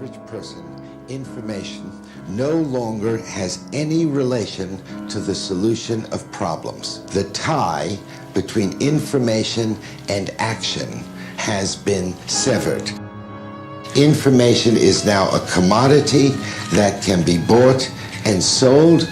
average person, information no longer has any relation to the solution of problems. The tie between information and action has been severed. Information is now a commodity that can be bought and sold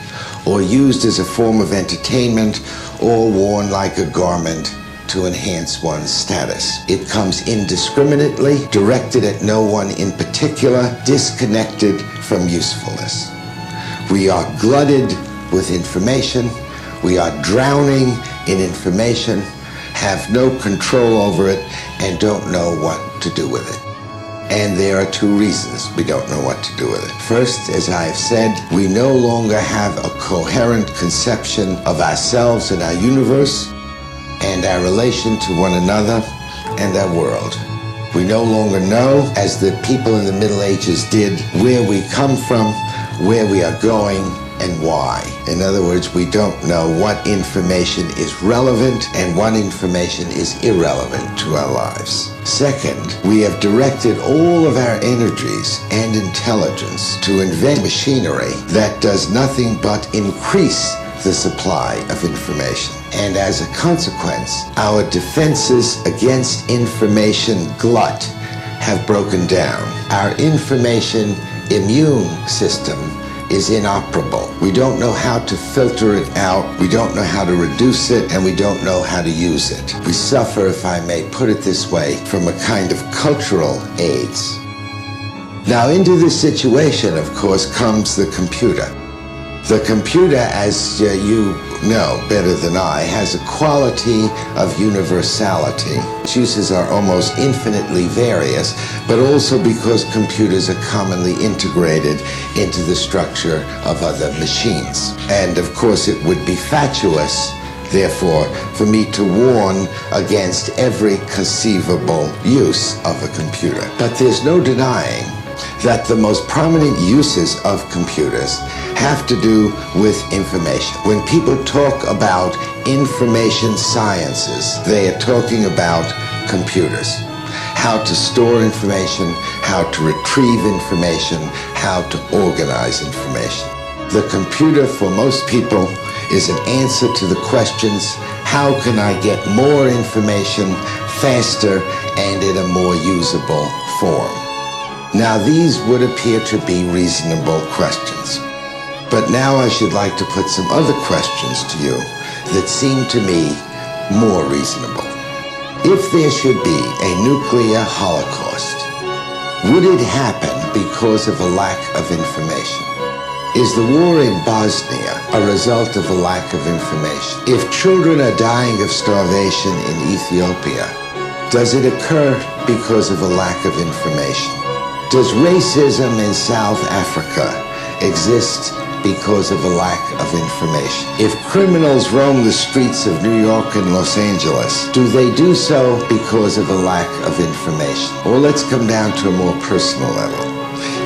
or used as a form of entertainment or worn like a garment to enhance one's status. It comes indiscriminately, directed at no one in particular, disconnected from usefulness. We are glutted with information. We are drowning in information, have no control over it, and don't know what to do with it. And there are two reasons we don't know what to do with it. First, as I've said, we no longer have a coherent conception of ourselves and our universe and our relation to one another and our world. We no longer know, as the people in the Middle Ages did, where we come from, where we are going, and why. In other words, we don't know what information is relevant and what information is irrelevant to our lives. Second, we have directed all of our energies and intelligence to invent machinery that does nothing but increase the supply of information. And as a consequence, our defenses against information glut have broken down. Our information immune system is inoperable. We don't know how to filter it out, we don't know how to reduce it, and we don't know how to use it. We suffer, if I may put it this way, from a kind of cultural AIDS. Now, into this situation, of course, comes the computer. The computer, as you know better than I, has a quality of universality. Its uses are almost infinitely various, but also because computers are commonly integrated into the structure of other machines. And of course, it would be fatuous, therefore, for me to warn against every conceivable use of a computer. But there's no denying that the most prominent uses of computers have to do with information. When people talk about information sciences, they are talking about computers. How to store information, how to retrieve information, how to organize information. The computer, for most people, is an answer to the questions, how can I get more information faster and in a more usable form? Now, these would appear to be reasonable questions. But now I should like to put some other questions to you that seem to me more reasonable. If there should be a nuclear holocaust, would it happen because of a lack of information? Is the war in Bosnia a result of a lack of information? If children are dying of starvation in Ethiopia, does it occur because of a lack of information? Does racism in South Africa exist because of a lack of information? If criminals roam the streets of New York and Los Angeles, do they do so because of a lack of information? Or let's come down to a more personal level.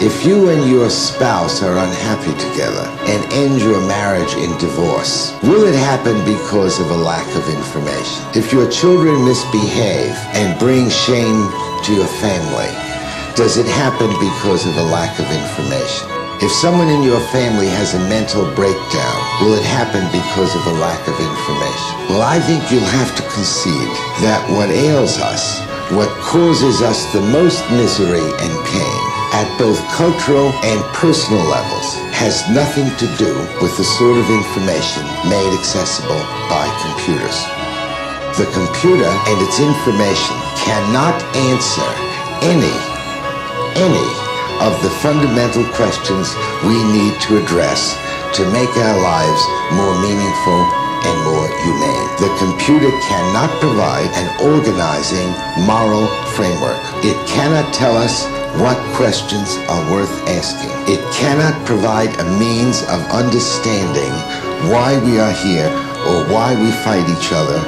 If you and your spouse are unhappy together and end your marriage in divorce, will it happen because of a lack of information? If your children misbehave and bring shame to your family, does it happen because of a lack of information? If someone in your family has a mental breakdown, will it happen because of a lack of information? Well, I think you'll have to concede that what ails us, what causes us the most misery and pain, at both cultural and personal levels, has nothing to do with the sort of information made accessible by computers. The computer and its information cannot answer any of the fundamental questions we need to address to make our lives more meaningful and more humane. The computer cannot provide an organizing moral framework. It cannot tell us what questions are worth asking. It cannot provide a means of understanding why we are here, or why we fight each other,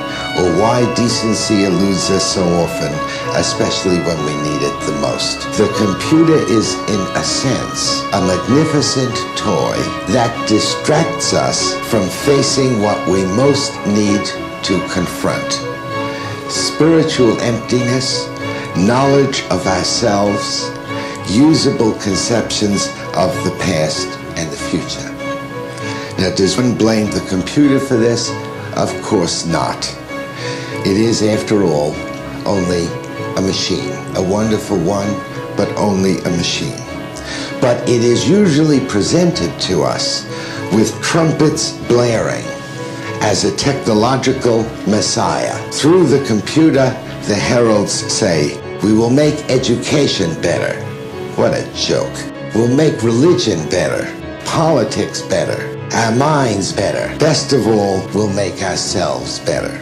or why decency eludes us so often, especially when we need it the most. The computer is, in a sense, a magnificent toy that distracts us from facing what we most need to confront: spiritual emptiness, knowledge of ourselves, usable conceptions of the past and the future. Now, does one blame the computer for this? Of course not. It is, after all, only a machine, a wonderful one, but only a machine. But it is usually presented to us with trumpets blaring as a technological messiah. Through the computer, the heralds say, "We will make education better." What a joke. We'll make religion better, politics better, our minds better. Best of all, we'll make ourselves better.